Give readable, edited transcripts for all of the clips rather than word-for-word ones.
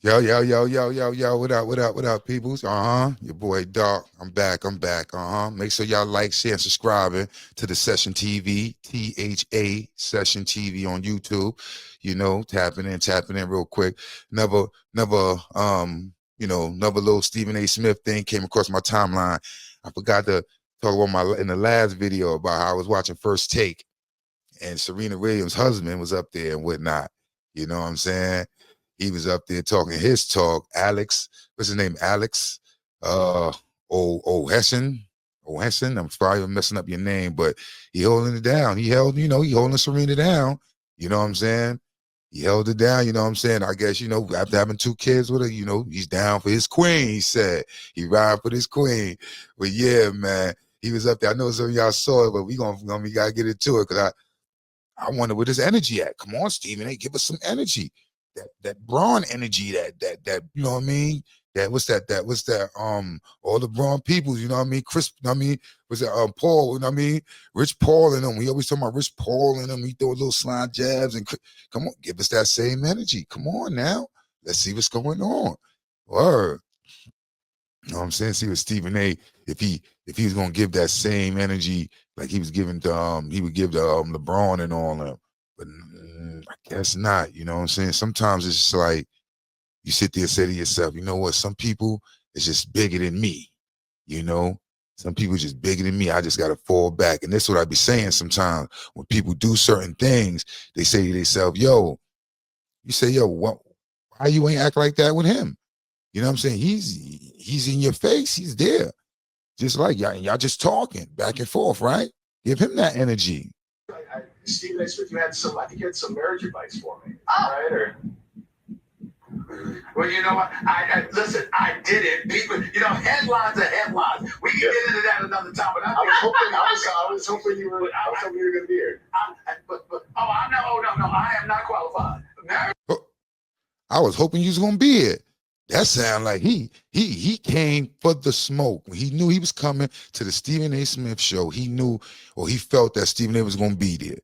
Yo, yo, yo, yo, yo, yo, what up, peoples? Your boy Doc. I'm back. Make sure y'all like, share, and subscribing to the Session TV, THA Session TV on YouTube. You know, tapping in real quick. Never, another little Stephen A. Smith thing came across my timeline. I forgot to talk about in the last video about how I was watching First Take and Serena Williams' husband was up there and whatnot. You know what I'm saying? He was up there talking his talk. Alex, what's his name? Alex Ohanian. I'm probably messing up your name, but he holding it down. He holding Serena down. You know what I'm saying? He held it down, you know what I'm saying? I guess, after having 2 kids with her, he's down for his queen, he said. He ride for his queen. But yeah, man, he was up there. I know some of y'all saw it, but we gotta get into it because I wonder where this energy at. Come on, Stephen A, give us some energy. That Braun energy, that you know what I mean? What's that all the Braun peoples, you know what I mean? Chris, you know what I mean? Was that Paul, you know what I mean? Rich Paul and them. We always talk about Rich Paul and them. He throw little slide jabs and come on, give us that same energy. Come on now. Let's see what's going on. Word. You know what I'm saying? See what Stephen A, if he was gonna give that same energy like he was giving to he would give to LeBron and all them. But I guess not, you know what I'm saying? Sometimes it's just like you sit there and say to yourself, you know what, some people is just bigger than me, you know? Some people just bigger than me. I just gotta fall back. And that's what I be saying sometimes when people do certain things, they say to themselves, yo, why you ain't act like that with him? You know what I'm saying? He's in your face. He's there. Just like y'all just talking back and forth, right? Give him that energy. Stephen A. Smith, I think you had some marriage advice for me, right? Or, well, you know what? Listen, I did it. People, headlines are headlines. We can get into that another time. But I was hoping you were going to be here. I am not qualified. I was hoping you was going to be here. That sound like he came for the smoke. He knew he was coming to the Stephen A. Smith show. He knew, or he felt that Stephen A. was going to be there.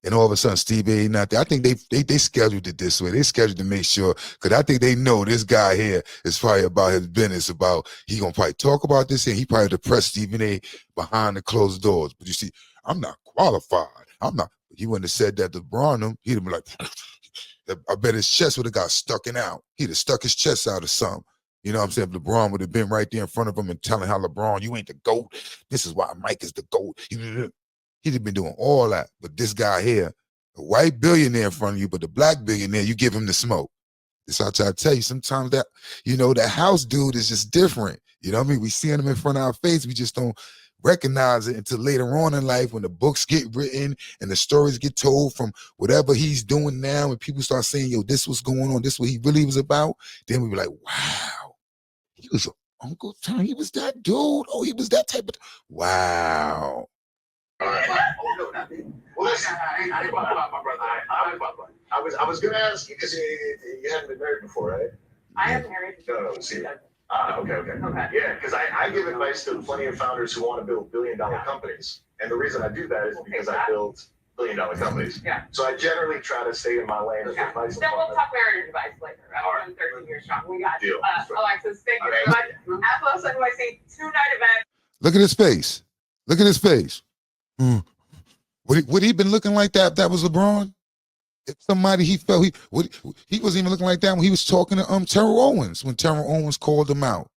And all of a sudden, Steve A. not there. I think they scheduled it this way. They scheduled to make sure, because I think they know this guy here is probably about his business, about he going to probably talk about this, and he probably depress Stephen A. behind the closed doors. But you see, I'm not qualified. I'm not. He wouldn't have said that to LeBron. He'd have been like, I bet his chest would have got stucken out. He'd have stuck his chest out or something. You know what I'm saying? If LeBron would have been right there in front of him and telling how LeBron, you ain't the GOAT. This is why Mike is the GOAT. He'd have been doing all that. But this guy here, a white billionaire in front of you, but the black billionaire, you give him the smoke. This I try to tell you, sometimes that, that house dude is just different. You know what I mean? We see him in front of our face. We just don't recognize it until later on in life when the books get written and the stories get told from whatever he's doing now, and people start saying, yo, this was going on, this what he really was about. Then we be like, wow, he was Uncle Tom. He was that dude. Oh, he was that type of, wow. Well, listen, I didn't about my brother. I was going to ask you because you hadn't been married before, right? I am married. No, see. Okay. Yeah, because I give advice to plenty of founders who want to build billion-dollar companies. And the reason I do that is because I build billion-dollar companies. Yeah. So I generally try to stay in my lane. Okay. Then we'll talk marriage advice later. I'm 13 years strong. We got Deal. Alexis, thank you very much. Aflos NYC 2-night event. Look at his face. Look at his face. Would he been looking like that if that was LeBron? If somebody he felt he wasn't even looking like that when he was talking to Terrell Owens, when Terrell Owens called him out.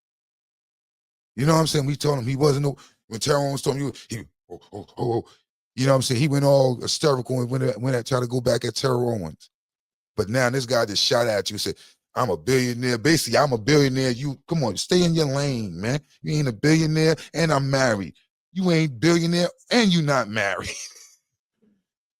You know what I'm saying? We told him he wasn't when Terrell Owens told him he you know what I'm saying? He went all hysterical and went at try to go back at Terrell Owens. But now this guy just shot at you and said, I'm a billionaire. Basically, I'm a billionaire. You come on, stay in your lane, man. You ain't a billionaire and I'm married. You ain't billionaire and you not married.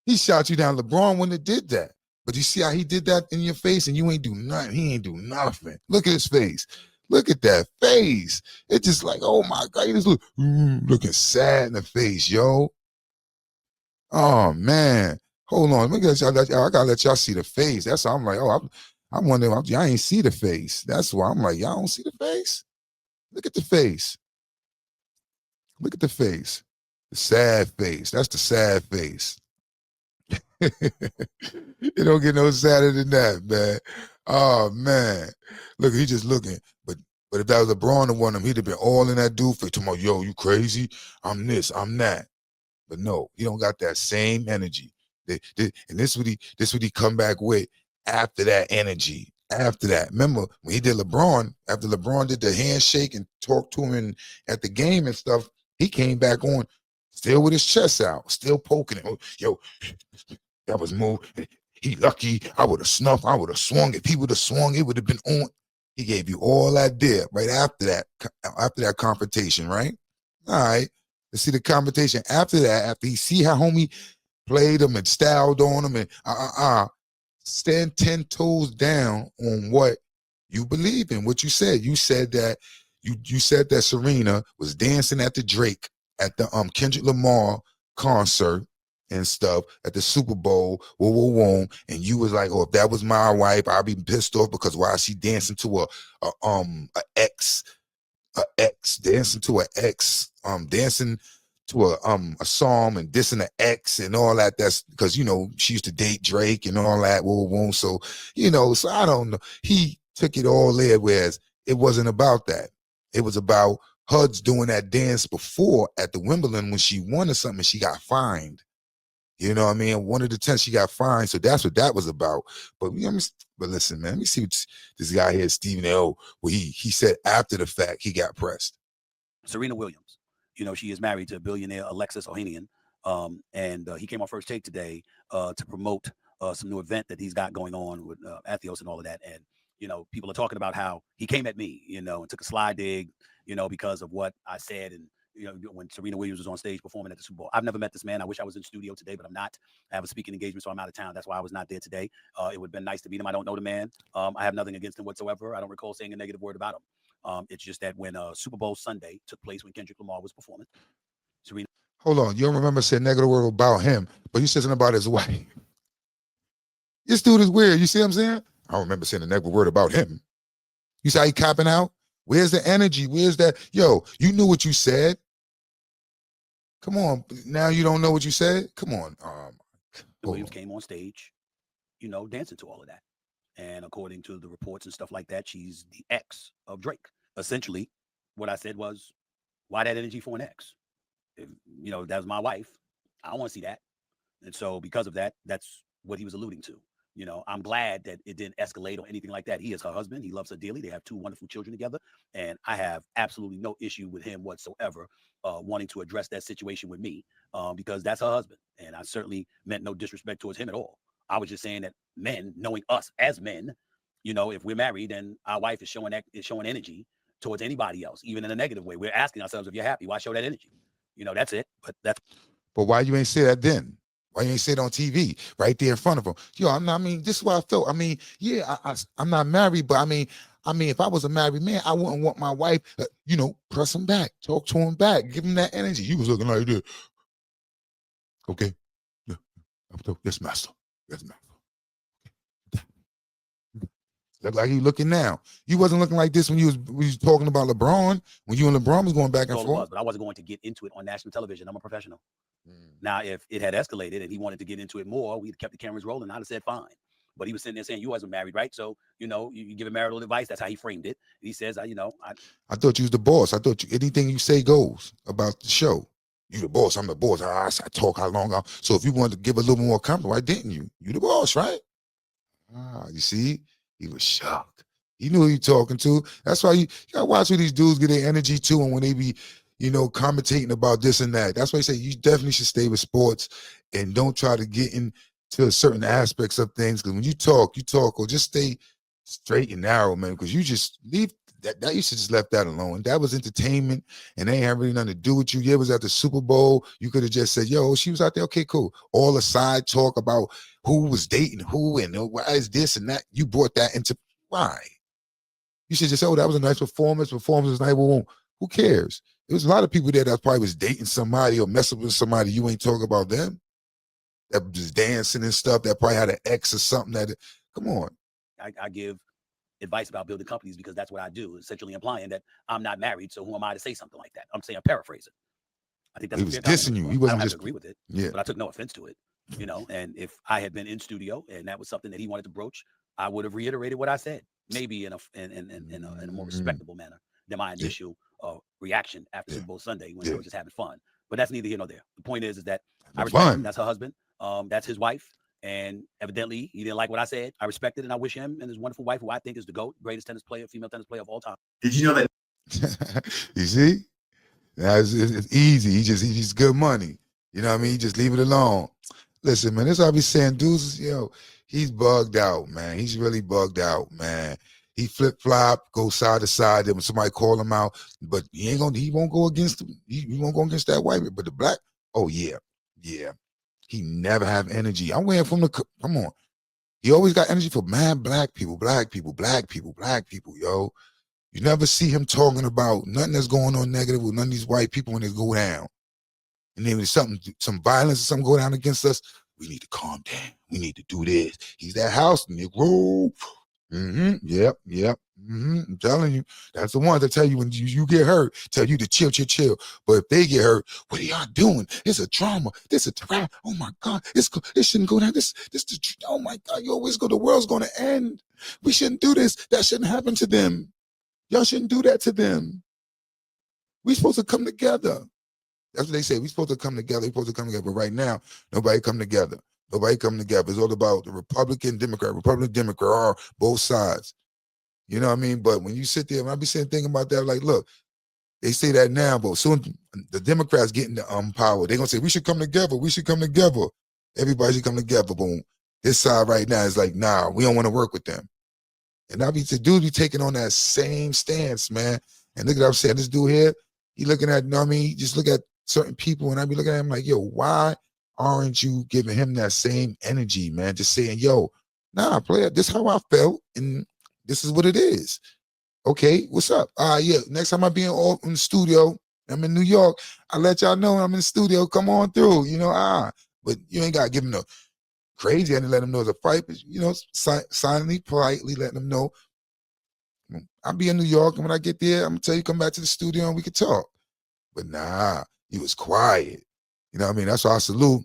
He shot you down. LeBron wouldn't have did that. But you see how he did that in your face and you ain't do nothing. He ain't do nothing. Look at his face. Look at that face. It's just like, oh my God, he just looking sad in the face, yo. Oh man. Hold on. I gotta let y'all see the face. That's why I'm like, oh, I'm wondering, y'all ain't see the face. That's why I'm like, y'all don't see the face? Look at the face. Look at the face. The sad face. That's the sad face. It don't get no sadder than that, man. Oh man, look, he just looking. But if that was LeBron that won him, he'd have been all in that dude for tomorrow. Yo, you crazy? I'm this, I'm that. But no, he don't got that same energy. And this what he come back with after that energy. After that, remember when he did LeBron? After LeBron did the handshake and talked to him at the game and stuff, he came back on still with his chest out, still poking it. Oh, yo, that was move. He lucky. I would have snuffed. I would have swung. If he would have swung, it would have been on. He gave you all that there right after that confrontation, right? All right. Let's see the confrontation after that. After he see how homie played him and styled on him and stand 10 toes down on what you believe in, what you said. You said that you said that Serena was dancing at the Drake at the Kendrick Lamar concert and stuff at the Super Bowl, whoa, and you was like, oh, if that was my wife, I'd be pissed off because why is she dancing to a ex dancing to an ex, dancing to a song and dissing an ex and all that. That's because she used to date Drake and all that. Whoa. So so I don't know. He took it all there, whereas it wasn't about that. It was about Hud's doing that dance before at the Wimbledon when she won or something. She got fined. You know what I mean? One of the 10 she got fined, so that's what that was about. But listen, man, let me see what this guy here, Stephen L. Where he said after the fact he got pressed. Serena Williams, she is married to billionaire Alexis Ohanian, and he came on First Take today to promote some new event that he's got going on with Atheos and all of that. And people are talking about how he came at me, and took a slide dig, because of what I said and. When Serena Williams was on stage performing at the Super Bowl. I've never met this man. I wish I was in studio today, but I'm not. I have a speaking engagement, so I'm out of town. That's why I was not there today. It would have been nice to meet him. I don't know the man. I have nothing against him whatsoever. I don't recall saying a negative word about him. It's just that when Super Bowl Sunday took place when Kendrick Lamar was performing, Serena. Hold on. You don't remember saying negative word about him, but you said something about his wife. This dude is weird. You see what I'm saying? I don't remember saying a negative word about him. You see how he copping out? Where's the energy? Where's that? Yo, you knew what you said. Come on. Now you don't know what you said? Come on. Williams came on stage, dancing to all of that. And according to the reports and stuff like that, she's the ex of Drake. Essentially, what I said was, why that energy for an ex? If, that was my wife. I don't want to see that. And so because of that, that's what he was alluding to. I'm glad that it didn't escalate or anything like that. He is her husband. He loves her dearly. They have 2 wonderful children together. And I have absolutely no issue with him whatsoever wanting to address that situation with me because that's her husband. And I certainly meant no disrespect towards him at all. I was just saying that men, knowing us as men, if we're married and our wife is showing energy towards anybody else, even in a negative way, we're asking ourselves, if you're happy, why show that energy? That's it. But why you ain't say that then? Why you ain't say it on TV right there in front of him? Yo, this is what I felt. Yeah, I'm not married, but I mean, if I was a married man, I wouldn't want my wife, press him back, talk to him back, give him that energy. You was looking like this. Okay. Yeah. Yes, master. Yes, master. Look like you looking now. You wasn't looking like this when you was talking about LeBron, when you and LeBron was going back and forth. But I wasn't going to get into it on national television. I'm a professional. Now, if it had escalated and he wanted to get into it more, we'd kept the cameras rolling. I'd have said fine. But he was sitting there saying, you wasn't married, right? So, you give a marital advice. That's how he framed it. He says, I thought you was the boss. I thought anything you say goes about the show. You the boss. I'm the boss. I talk how long. So if you wanted to give a little more compliment, why didn't you? You the boss, right? You see? He was shocked. He knew who he talking to. That's why you gotta watch who these dudes get their energy to, and when they be commentating about this and that. That's why I say you definitely should stay with sports and don't try to get into certain aspects of things. Because when you talk, or just stay straight and narrow, man. Because you just leave that you should just left that alone. That was entertainment, and they ain't have really nothing to do with you. Yeah, it was at the Super Bowl. You could have just said, "Yo, she was out there. Okay, cool." All the side talk about who was dating who and why is this and that. You brought that into why. You should just say, "Oh, that was a nice performance. Performance was nice." Well, who cares? There was a lot of people there that probably was dating somebody or messing with somebody. You ain't talking about them. That was dancing and stuff. That probably had an ex or something. Come on. I give advice about building companies because that's what I do, essentially implying that I'm not married. So who am I to say something like that? I'm saying paraphrase it. I think that's he was dissing you. He wasn't I don't just have to agree with it. Yeah. But I took no offense to it. And if I had been in studio and that was something that he wanted to broach, I would have reiterated what I said, maybe in a more respectable manner than my initial reaction after Super Bowl Sunday when they were just having fun. But that's neither here nor there. The point is that I respect him. That's her husband. That's his wife. And evidently, he didn't like what I said. I respect it, and I wish him and his wonderful wife, who I think is the GOAT, greatest female tennis player of all time. Did you know that? You see? Now it's easy. He's good money. You know what I mean? Just leave it alone. Listen, man, that's what I be saying. Dudes, he's bugged out, man. He's really bugged out, man. He flip-flop, go side to side. Then when somebody call him out, but he won't go against him. He won't go against that white man. But the black, oh yeah. He never have energy. I'm waiting for him to come on. He always got energy for mad black people, yo. You never see him talking about nothing that's going on negative with none of these white people when they go down. And then when some violence or something go down against us, we need to calm down. We need to do this. He's that house nigga. Yep. I'm telling you, that's the ones that tell you when you get hurt, tell you to chill. But if they get hurt, what are y'all doing? It's a trauma. This a trap. Oh my God, it shouldn't go down. Oh my God, you always go. The world's going to end. We shouldn't do this. That shouldn't happen to them. Y'all shouldn't do that to them. We supposed to come together. That's what they say. We supposed to come together. But right now, nobody come together. It's all about the Republican, Democrat, or both sides. You know what I mean? But when you sit there, and I be thinking about that, like, look, they say that now, but soon the Democrats getting the power. They're going to say, we should come together. Everybody should come together. Boom. This side right now is like, nah, we don't want to work with them. And the dude be taking on that same stance, man. And look at what I'm saying. This dude here, he looking at, you know what I mean? Just look at certain people, and I be looking at him like, yo, why aren't you giving him that same energy, man? Just saying, yo, nah, player, this is how I felt, and this is what it is. Okay, what's up? Yeah, next time I be in the studio, I'm in New York, I let y'all know I'm in the studio, come on through, but you ain't got to give him the crazy, I didn't let him know it's a fight, but, silently, politely letting him know, I'll be in New York, and when I get there, I'm going to tell you, come back to the studio, and we can talk. But nah, he was quiet. You know what I mean? That's why I salute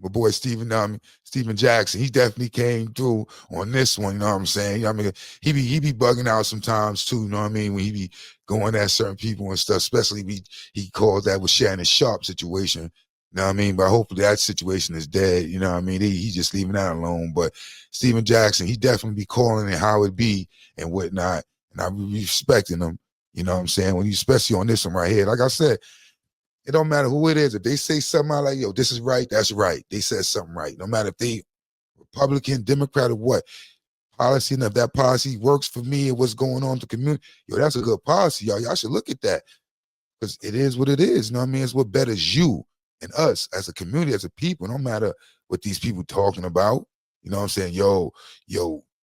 my boy Steven Jackson. He definitely came through on this one, you know what I'm saying? You know what I mean? He be bugging out sometimes too, you know what I mean? When he be going at certain people and stuff, especially he called that with Shannon Sharp situation, you know what I mean? But hopefully that situation is dead, you know what I mean? He just leaving that alone. But Steven Jackson, he definitely be calling it how it be and whatnot. And I be respecting him, you know what I'm saying? When you, especially on this one right here, like I said, it don't matter who it is. If they say something out like, yo, this is right, that's right. They said something right. No matter if they Republican, Democrat, or what. Policy, and if that policy works for me and what's going on in the community, yo, that's a good policy, y'all. Y'all should look at that. Because it is what it is. You know what I mean? It's what betters you and us as a community, as a people. No matter what these people talking about. You know what I'm saying? Yo,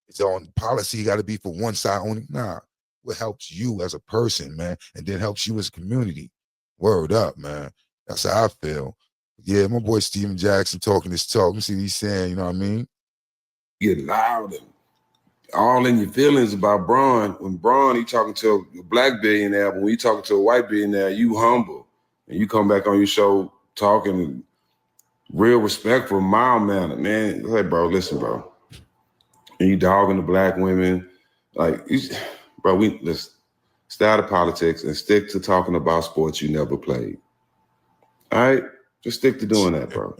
it's on policy, you got to be for one side only. Nah. What helps you as a person, man, and then helps you as a community. Word up, man. That's how I feel. Yeah, my boy Steven Jackson talking this talk. Let me see what he's saying, you know what I mean? Get loud and all in your feelings about Braun. When Braun, he talking to a black billionaire, but when you talking to a white billionaire, you humble. And you come back on your show talking real respectful, mild manner, man. Hey, bro, listen, bro. And you dogging the black women. Like, bro, let's stay out of politics and stick to talking about sports you never played. All right? Just stick to doing that, bro.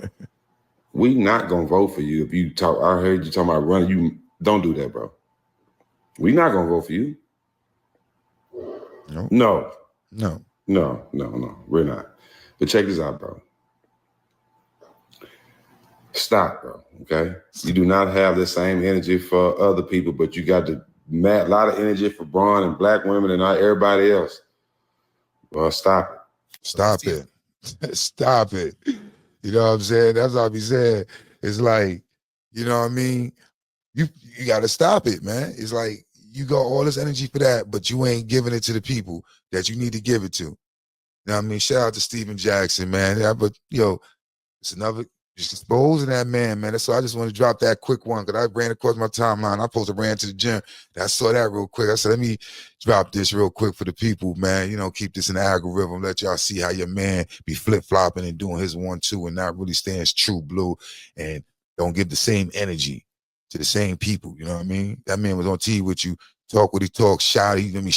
We not going to vote for you if you talk. I heard you talking about running. You don't do that, bro. We not going to vote for you. No. We're not. But check this out, bro. Stop, bro, okay? You do not have the same energy for other people, but you got a lot of energy for Braun and black women and not everybody else. Well, stop it. Stop it. Stop it. You know what I'm saying? That's what I be saying. It's like, you know what I mean? You got to stop it, man. It's like you got all this energy for that, but you ain't giving it to the people that you need to give it to. You know what I mean? Shout out to Steven Jackson, man. Yeah, but, it's another... Just exposing that man. That's why I just want to drop that quick one because I ran across my timeline. I supposed to ran to the gym. I saw that real quick. I said, let me drop this real quick for the people, man. Keep this in the algorithm. Let y'all see how your man be flip-flopping and doing his 1-2 and not really staying true blue and don't give the same energy to the same people. You know what I mean? That man was on TV with you, talk what he talked, shot it. I mean,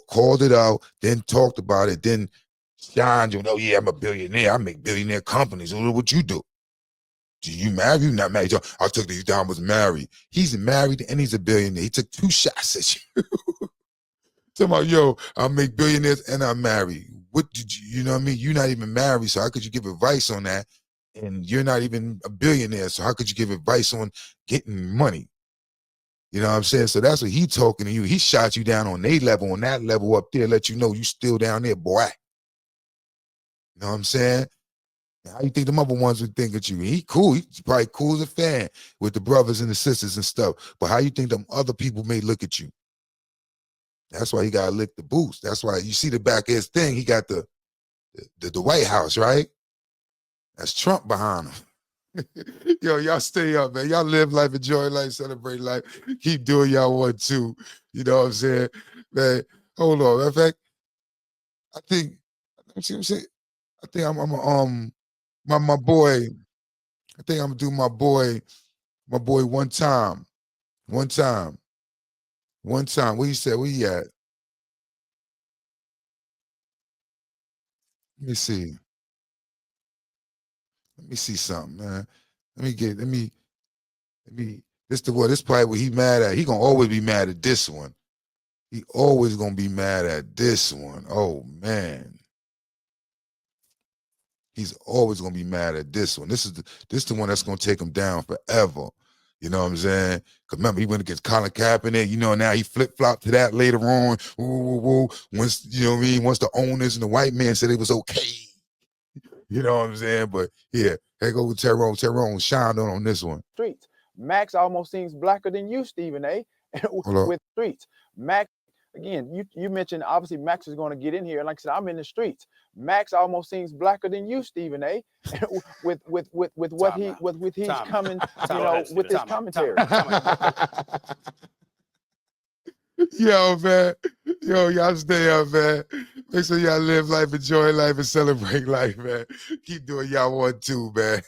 called it out, then talked about it, then shined you. Oh yeah, I'm a billionaire. I make billionaire companies. What you do? Do you marry? You not married? I took the time was married. He's married and he's a billionaire. He took 2 shots at you. Talking about, yo, I make billionaires and I'm married. What did you know what I mean? You're not even married, so how could you give advice on that? And you're not even a billionaire, so how could you give advice on getting money? You know what I'm saying? So that's what he talking to you. He shot you down on their level, on that level up there, let you know you still down there, boy. You know what I'm saying? How you think the other ones would think of you? He cool. He's probably cool as a fan with the brothers and the sisters and stuff. But how you think them other people may look at you? That's why he got to lick the boots. That's why you see the back of his thing. He got the White House, right? That's Trump behind him. Yo, y'all stay up, man. Y'all live life, enjoy life, celebrate life. Keep doing y'all want to. You know what I'm saying? Man, hold on. In fact, I think, see what I'm saying? I think I'm my boy. I think I'm gonna do my boy one time. Where you said, where you at? Let me see something, man. Let me, this probably what he mad at. He gonna always be mad at this one. He always gonna be mad at this one. Oh, man. He's always gonna be mad at this one. This is the one that's gonna take him down forever. You know what I'm saying? Because remember, he went against Colin Kaepernick. You know, now he flip-flopped to that later on. Once, you know what I mean? Once the owners and the white man said it was okay. You know what I'm saying? But yeah, here go with Tyrone. Tyrone shined on this one. Streets. Max almost seems blacker than you, Stephen A. with streets. Max, again, you mentioned obviously Max is going to get in here. Like I said, I'm in the streets. Max almost seems blacker than you, Stephen A. with what he's coming, you know, with his commentary. Yo, man. Yo, y'all stay up, man. Make sure y'all live life, enjoy life, and celebrate life, man. Keep doing y'all want to, man.